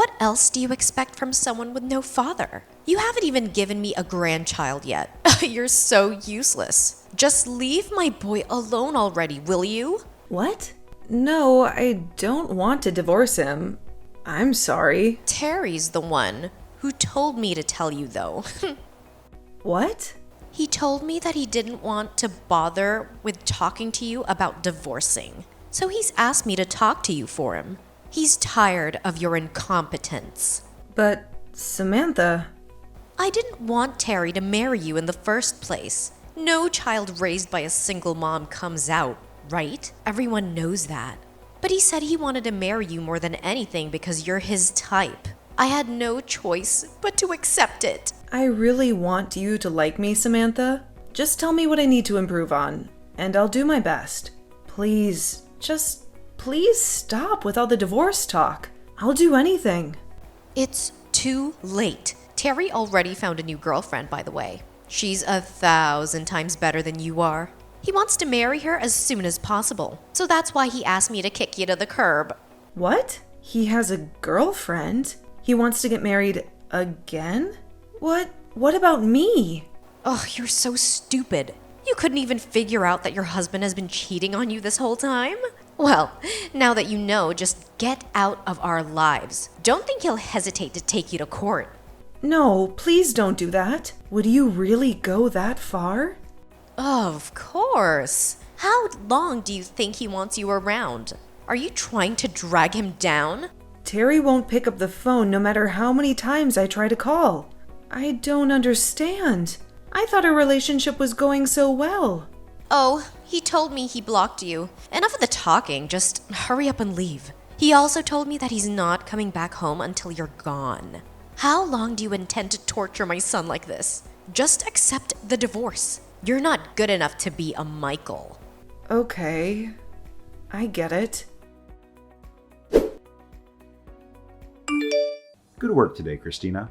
What else do you expect from someone with no father? You haven't even given me a grandchild yet. You're so useless. Just leave my boy alone already, will you? What? No, I don't want to divorce him. I'm sorry. Terry's the one who told me to tell you, though. What? He told me that he didn't want to bother with talking to you about divorcing. So he's asked me to talk to you for him. He's tired of your incompetence. But, Samantha... I didn't want Terry to marry you in the first place. No child raised by a single mom comes out, right? Everyone knows that. But he said he wanted to marry you more than anything because you're his type. I had no choice but to accept it. I really want you to like me, Samantha. Just tell me what I need to improve on, and I'll do my best. Please, please stop with all the divorce talk. I'll do anything. It's too late. Terry already found a new girlfriend, by the way. She's 1,000 times better than you are. He wants to marry her as soon as possible. So that's why he asked me to kick you to the curb. What? He has a girlfriend? He wants to get married again? What about me? Oh, you're so stupid. You couldn't even figure out that your husband has been cheating on you this whole time? Well, now that you know, just get out of our lives. Don't think he'll hesitate to take you to court. No, please don't do that. Would you really go that far? Of course. How long do you think he wants you around? Are you trying to drag him down? Terry won't pick up the phone no matter how many times I try to call. I don't understand. I thought our relationship was going so well. Oh, he told me he blocked you. Enough of the talking, just hurry up and leave. He also told me that he's not coming back home until you're gone. How long do you intend to torture my son like this? Just accept the divorce. You're not good enough to be a Michael. Okay, I get it. Good work today, Christina.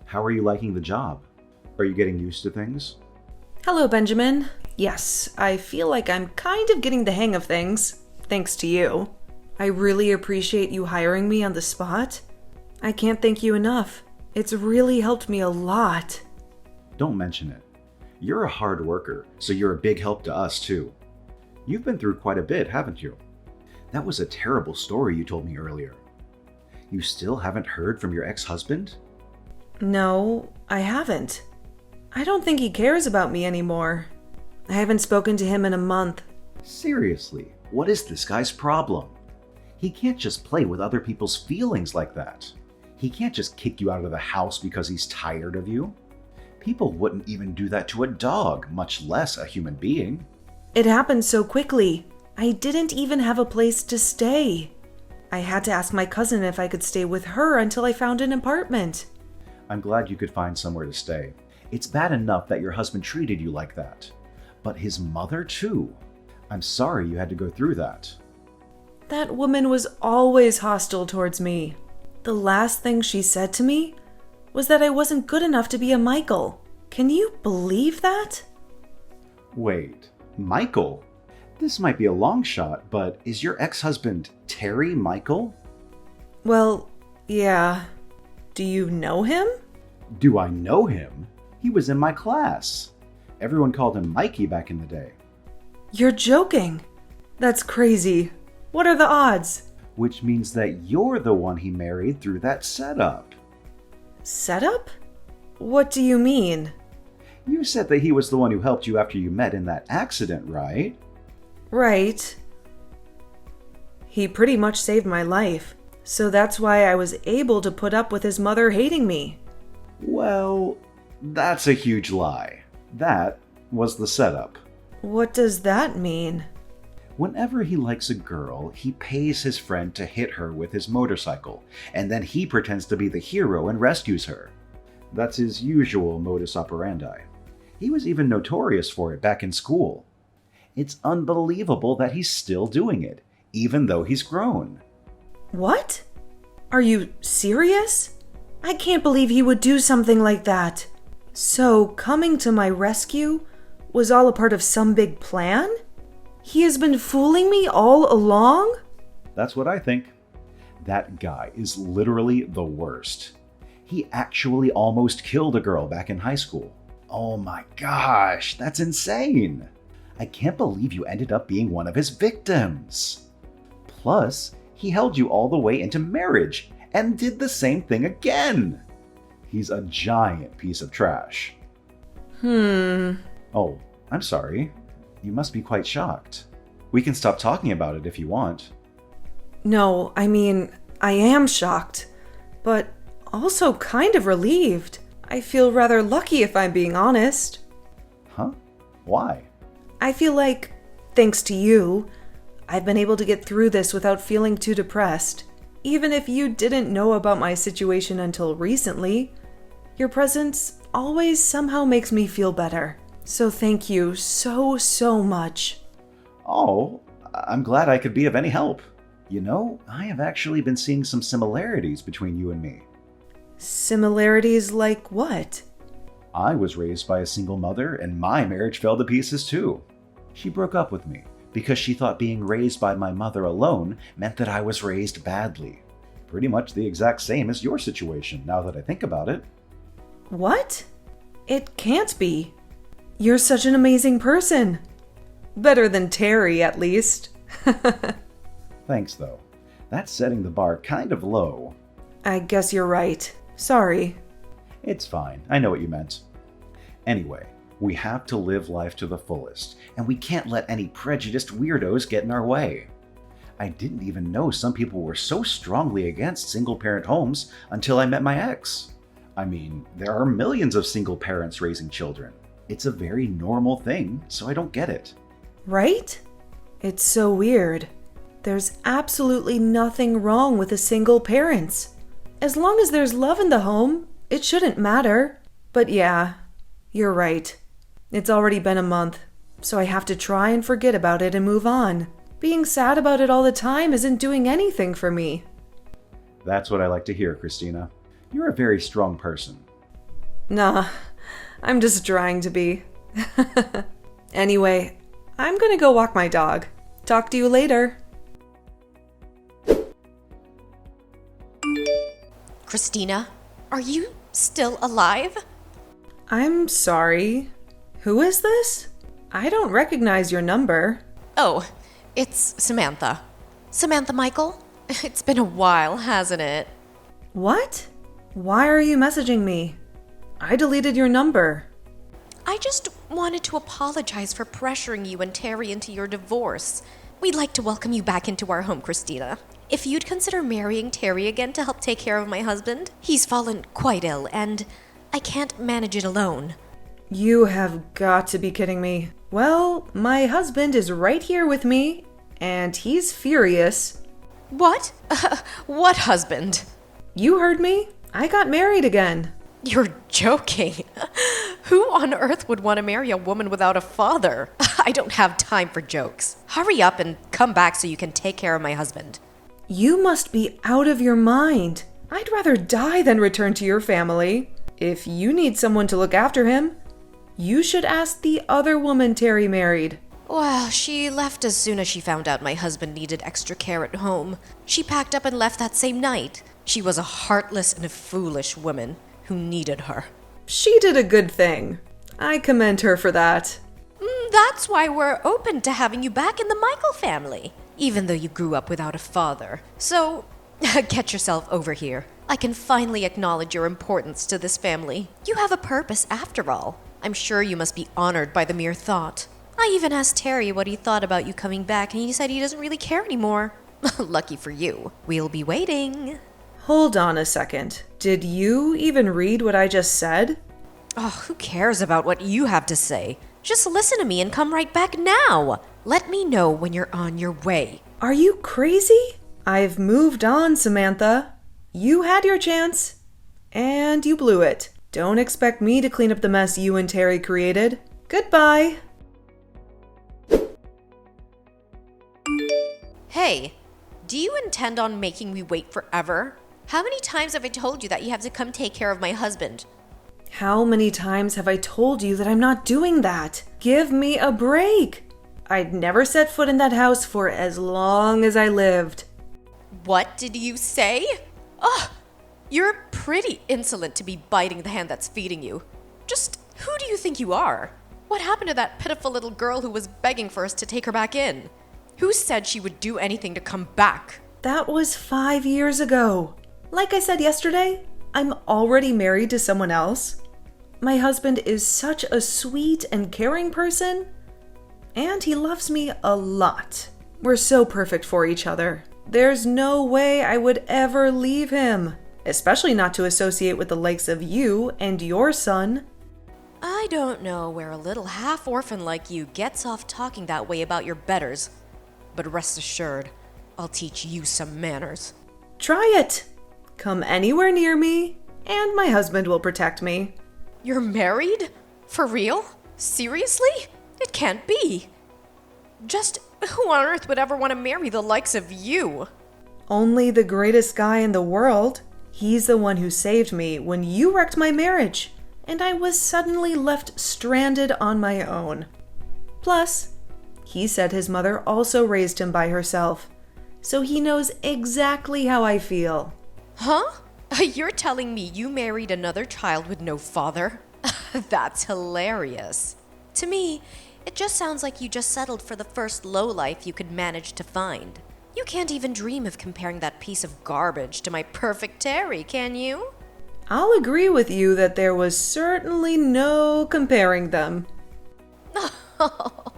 How are you liking the job? Are you getting used to things? Hello, Benjamin. Yes, I feel like I'm kind of getting the hang of things, thanks to you. I really appreciate you hiring me on the spot. I can't thank you enough. It's really helped me a lot. Don't mention it. You're a hard worker, so you're a big help to us too. You've been through quite a bit, haven't you? That was a terrible story you told me earlier. You still haven't heard from your ex-husband? No, I haven't. I don't think he cares about me anymore. I haven't spoken to him in a month. Seriously, what is this guy's problem? He can't just play with other people's feelings like that. He can't just kick you out of the house because he's tired of you. People wouldn't even do that to a dog, much less a human being. It happened so quickly. I didn't even have a place to stay. I had to ask my cousin if I could stay with her until I found an apartment. I'm glad you could find somewhere to stay. It's bad enough that your husband treated you like that. But his mother too. I'm sorry you had to go through that. That woman was always hostile towards me. The last thing she said to me was that I wasn't good enough to be a Michael. Can you believe that? Wait, Michael? This might be a long shot, but is your ex-husband Terry Michael? Well, yeah. Do you know him? Do I know him? He was in my class. Everyone called him Mikey back in the day. You're joking. That's crazy. What are the odds? Which means that you're the one he married through that setup. Setup? What do you mean? You said that he was the one who helped you after you met in that accident, right? Right. He pretty much saved my life, so that's why I was able to put up with his mother hating me. Well, that's a huge lie. That was the setup. What does that mean? Whenever he likes a girl, he pays his friend to hit her with his motorcycle, and then he pretends to be the hero and rescues her. That's his usual modus operandi. He was even notorious for it back in school. It's unbelievable that he's still doing it, even though he's grown. What? Are you serious? I can't believe he would do something like that. So, coming to my rescue was all a part of some big plan? He has been fooling me all along? That's what I think. That guy is literally the worst. He actually almost killed a girl back in high school. Oh my gosh, that's insane! I can't believe you ended up being one of his victims. Plus, he held you all the way into marriage and did the same thing again. He's a giant piece of trash. Oh, I'm sorry. You must be quite shocked. We can stop talking about it if you want. No, I mean, I am shocked, but also kind of relieved. I feel rather lucky if I'm being honest. Huh? Why? I feel like, thanks to you, I've been able to get through this without feeling too depressed. Even if you didn't know about my situation until recently, your presence always somehow makes me feel better. So thank you so much. Oh, I'm glad I could be of any help. You know, I have actually been seeing some similarities between you and me. Similarities like what? I was raised by a single mother, and my marriage fell to pieces too. She broke up with me because she thought being raised by my mother alone meant that I was raised badly. Pretty much the exact same as your situation, now that I think about it. What? It can't be. You're such an amazing person. Better than Terry, at least. Thanks, though. That's setting the bar kind of low. I guess you're right. Sorry. It's fine. I know what you meant. Anyway, we have to live life to the fullest, and we can't let any prejudiced weirdos get in our way. I didn't even know some people were so strongly against single-parent homes until I met my ex. I mean, there are millions of single parents raising children. It's a very normal thing, so I don't get it. Right? It's so weird. There's absolutely nothing wrong with a single parents. As long as there's love in the home, it shouldn't matter. But yeah, you're right. It's already been a month, so I have to try and forget about it and move on. Being sad about it all the time isn't doing anything for me. That's what I like to hear, Christina. You're a very strong person. Nah, I'm just trying to be. Anyway, I'm gonna go walk my dog. Talk to you later. Christina, are you still alive? I'm sorry. Who is this? I don't recognize your number. Oh, it's Samantha. Samantha Michael? It's been a while, hasn't it? What? Why are you messaging me? I deleted your number. I just wanted to apologize for pressuring you and Terry into your divorce. We'd like to welcome you back into our home, Christina. If you'd consider marrying Terry again to help take care of my husband, he's fallen quite ill, and I can't manage it alone. You have got to be kidding me. Well, my husband is right here with me, and he's furious. What? What husband? You heard me. I got married again. You're joking. Who on earth would want to marry a woman without a father? I don't have time for jokes. Hurry up and come back so you can take care of my husband. You must be out of your mind. I'd rather die than return to your family. If you need someone to look after him, you should ask the other woman Terry married. Well, she left as soon as she found out my husband needed extra care at home. She packed up and left that same night. She was a heartless and a foolish woman who needed her. She did a good thing. I commend her for that. That's why we're open to having you back in the Michael family, even though you grew up without a father. So, get yourself over here. I can finally acknowledge your importance to this family. You have a purpose after all. I'm sure you must be honored by the mere thought. I even asked Terry what he thought about you coming back, and he said he doesn't really care anymore. Lucky for you. We'll be waiting. Hold on a second. Did you even read what I just said? Oh, who cares about what you have to say? Just listen to me and come right back now. Let me know when you're on your way. Are you crazy? I've moved on, Samantha. You had your chance, and you blew it. Don't expect me to clean up the mess you and Terry created. Goodbye. Hey, do you intend on making me wait forever? How many times have I told you that you have to come take care of my husband? How many times have I told you that I'm not doing that? Give me a break. I'd never set foot in that house for as long as I lived. What did you say? Ugh, you're pretty insolent to be biting the hand that's feeding you. Just who do you think you are? What happened to that pitiful little girl who was begging for us to take her back in? Who said she would do anything to come back? That was 5 years ago. Like I said yesterday, I'm already married to someone else. My husband is such a sweet and caring person, and he loves me a lot. We're so perfect for each other. There's no way I would ever leave him, especially not to associate with the likes of you and your son. I don't know where a little half-orphan like you gets off talking that way about your betters, but rest assured, I'll teach you some manners. Try it. Come anywhere near me, and my husband will protect me. You're married? For real? Seriously? It can't be. Just who on earth would ever want to marry the likes of you? Only the greatest guy in the world. He's the one who saved me when you wrecked my marriage, and I was suddenly left stranded on my own. Plus, he said his mother also raised him by herself, so he knows exactly how I feel. Huh? You're telling me you married another child with no father? That's hilarious. To me, it just sounds like you just settled for the first lowlife you could manage to find. You can't even dream of comparing that piece of garbage to my perfect Terry, can you? I'll agree with you that there was certainly no comparing them. Oh,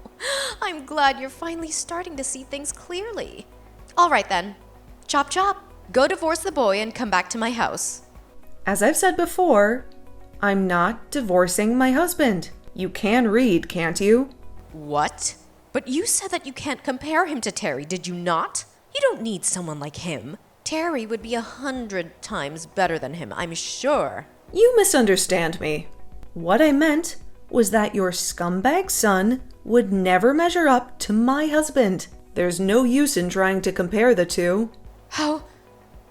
I'm glad you're finally starting to see things clearly. All right then. Chop chop. Go divorce the boy and come back to my house. As I've said before, I'm not divorcing my husband. You can read, can't you? What? But you said that you can't compare him to Terry, did you not? You don't need someone like him. Terry would be 100 times better than him, I'm sure. You misunderstand me. What I meant was that your scumbag son would never measure up to my husband. There's no use in trying to compare the two.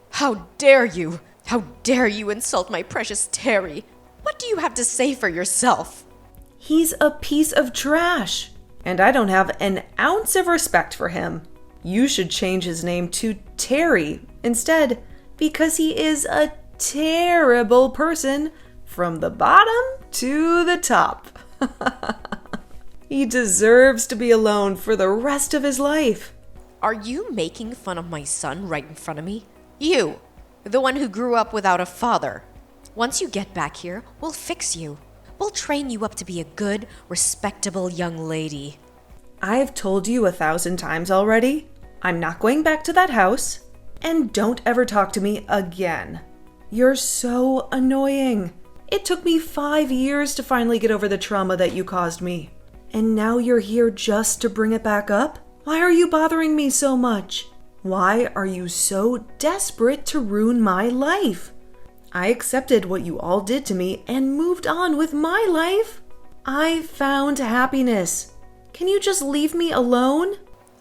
How dare you? How dare you insult my precious Terry? What do you have to say for yourself? He's a piece of trash, and I don't have an ounce of respect for him. You should change his name to Terry instead, because he is a terrible person from the bottom to the top. He deserves to be alone for the rest of his life. Are you making fun of my son right in front of me? You, the one who grew up without a father. Once you get back here, we'll fix you. We'll train you up to be a good, respectable young lady. I've told you 1,000 times already. I'm not going back to that house. And don't ever talk to me again. You're so annoying. It took me 5 years to finally get over the trauma that you caused me. And now you're here just to bring it back up? Why are you bothering me so much? Why are you so desperate to ruin my life? I accepted what you all did to me and moved on with my life. I found happiness. Can you just leave me alone?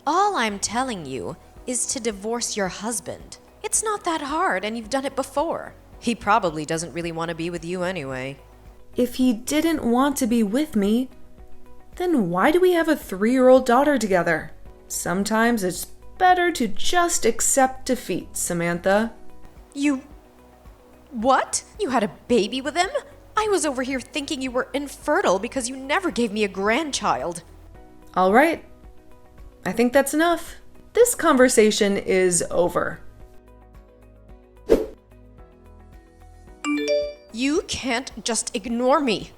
All I'm telling you is to divorce your husband. It's not that hard, and you've done it before. He probably doesn't really want to be with you anyway. If he didn't want to be with me, then why do we have a 3-year-old daughter together? Sometimes it's better to just accept defeat, Samantha. What? You had a baby with him? I was over here thinking you were infertile because you never gave me a grandchild. All right. I think that's enough. This conversation is over. You can't just ignore me.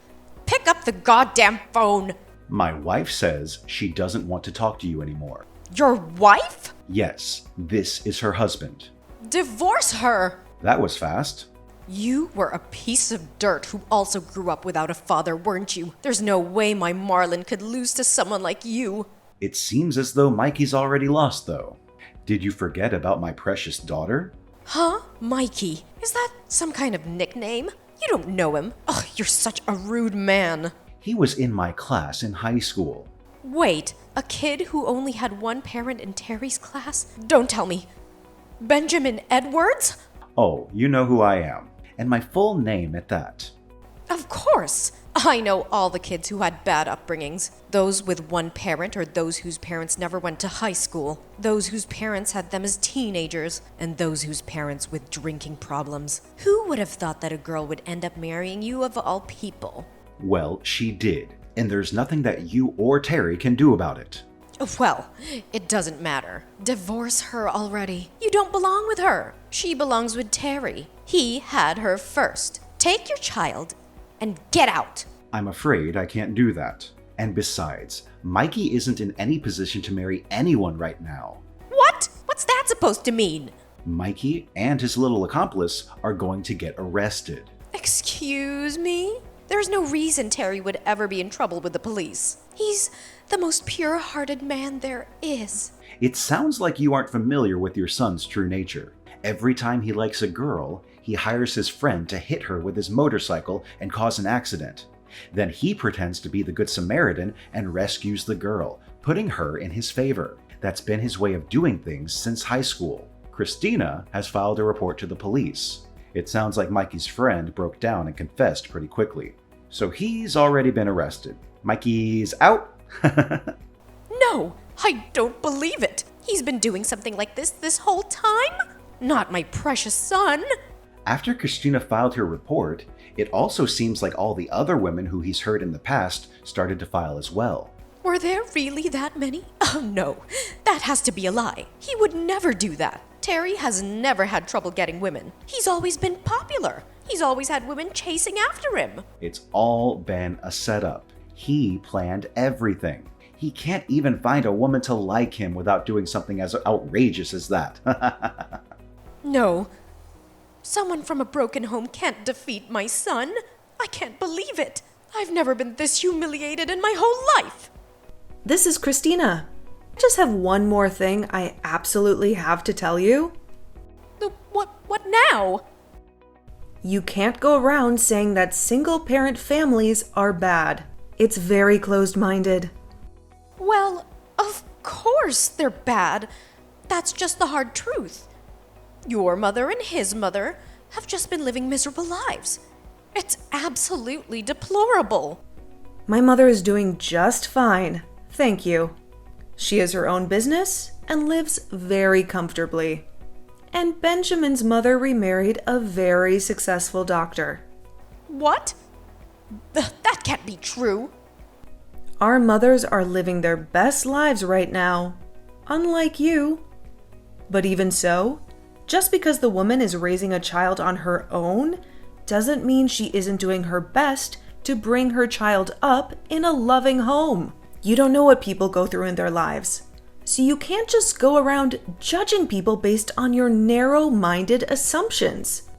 Pick up the goddamn phone. My wife says she doesn't want to talk to you anymore. Your wife? Yes, this is her husband. Divorce her. That was fast. You were a piece of dirt who also grew up without a father, weren't you? There's no way my Marlin could lose to someone like you. It seems as though Mikey's already lost, though. Did you forget about my precious daughter? Huh? Mikey? Is that some kind of nickname? You don't know him. Ugh, you're such a rude man. He was in my class in high school. Wait, a kid who only had one parent in Terry's class? Don't tell me. Benjamin Edwards? Oh, you know who I am. And my full name at that. Of course. I know all the kids who had bad upbringings. Those with one parent or those whose parents never went to high school. Those whose parents had them as teenagers. And those whose parents with drinking problems. Who would have thought that a girl would end up marrying you of all people? Well, she did, and there's nothing that you or Terry can do about it. Well, it doesn't matter. Divorce her already. You don't belong with her. She belongs with Terry. He had her first. Take your child and get out. I'm afraid I can't do that. And besides, Mikey isn't in any position to marry anyone right now. What? What's that supposed to mean? Mikey and his little accomplice are going to get arrested. Excuse me? There's no reason Terry would ever be in trouble with the police. He's the most pure-hearted man there is. It sounds like you aren't familiar with your son's true nature. Every time he likes a girl, he hires his friend to hit her with his motorcycle and cause an accident. Then he pretends to be the Good Samaritan and rescues the girl, putting her in his favor. That's been his way of doing things since high school. Christina has filed a report to the police. It sounds like Mikey's friend broke down and confessed pretty quickly. So he's already been arrested. Mikey's out? No, I don't believe it. He's been doing something like this whole time? Not my precious son. After Christina filed her report, it also seems like all the other women who he's hurt in the past started to file as well. Were there really that many? Oh no, that has to be a lie. He would never do that. Terry has never had trouble getting women. He's always been popular. He's always had women chasing after him. It's all been a setup. He planned everything. He can't even find a woman to like him without doing something as outrageous as that. No. Someone from a broken home can't defeat my son. I can't believe it. I've never been this humiliated in my whole life. This is Christina. I just have one more thing I absolutely have to tell you. What now? You can't go around saying that single-parent families are bad. It's very closed-minded. Well, of course they're bad. That's just the hard truth. Your mother and his mother have just been living miserable lives. It's absolutely deplorable. My mother is doing just fine, thank you. She has her own business and lives very comfortably. And Benjamin's mother remarried a very successful doctor. What? That can't be true. Our mothers are living their best lives right now, unlike you. But even so, just because the woman is raising a child on her own doesn't mean she isn't doing her best to bring her child up in a loving home. You don't know what people go through in their lives, so you can't just go around judging people based on your narrow-minded assumptions.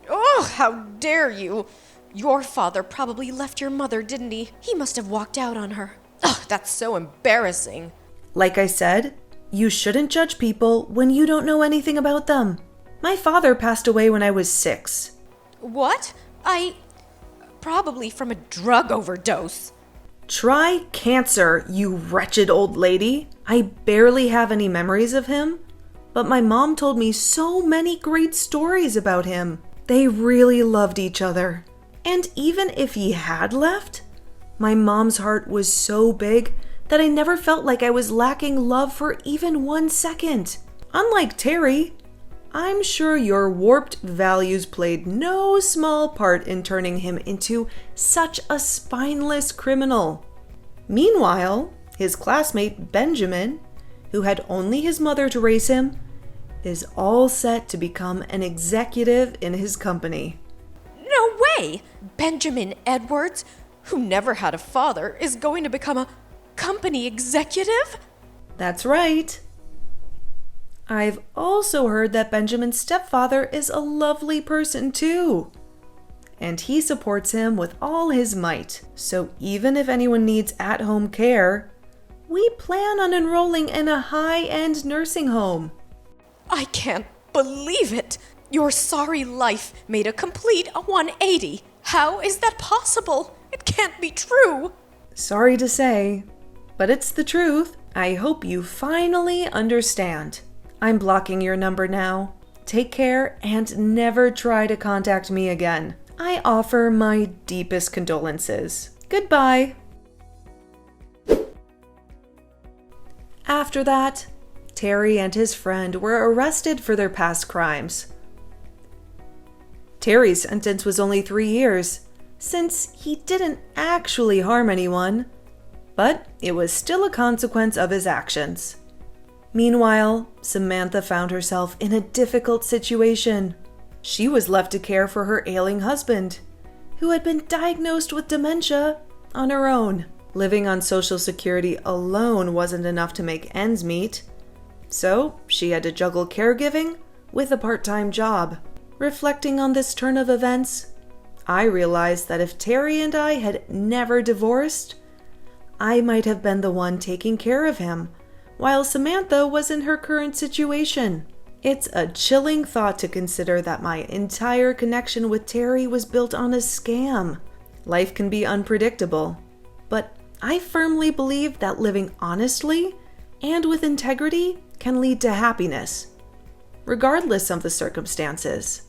Oh, how dare you! Your father probably left your mother, didn't he? He must have walked out on her. Oh, that's so embarrassing. Like I said, you shouldn't judge people when you don't know anything about them. My father passed away when I was 6. What? Probably from a drug overdose. Try cancer, you wretched old lady. I barely have any memories of him, but my mom told me so many great stories about him. They really loved each other. And even if he had left, my mom's heart was so big that I never felt like I was lacking love for even 1 second. Unlike Terry, I'm sure your warped values played no small part in turning him into such a spineless criminal. Meanwhile, his classmate Benjamin, who had only his mother to raise him, is all set to become an executive in his company. No way! Benjamin Edwards, who never had a father, is going to become a company executive? That's right. I've also heard that Benjamin's stepfather is a lovely person too. And he supports him with all his might. So even if anyone needs at-home care, we plan on enrolling in a high-end nursing home. I can't believe it! Your sorry life made a complete 180. How is that possible? It can't be true. Sorry to say, but it's the truth. I hope you finally understand. I'm blocking your number now. Take care and never try to contact me again. I offer my deepest condolences. Goodbye. After that, Terry and his friend were arrested for their past crimes. Terry's sentence was only 3 years, since he didn't actually harm anyone, but it was still a consequence of his actions. Meanwhile, Samantha found herself in a difficult situation. She was left to care for her ailing husband, who had been diagnosed with dementia, on her own. Living on Social Security alone wasn't enough to make ends meet, so she had to juggle caregiving with a part-time job. Reflecting on this turn of events, I realized that if Terry and I had never divorced, I might have been the one taking care of him, while Samantha was in her current situation. It's a chilling thought to consider that my entire connection with Terry was built on a scam. Life can be unpredictable, but I firmly believe that living honestly and with integrity can lead to happiness, regardless of the circumstances.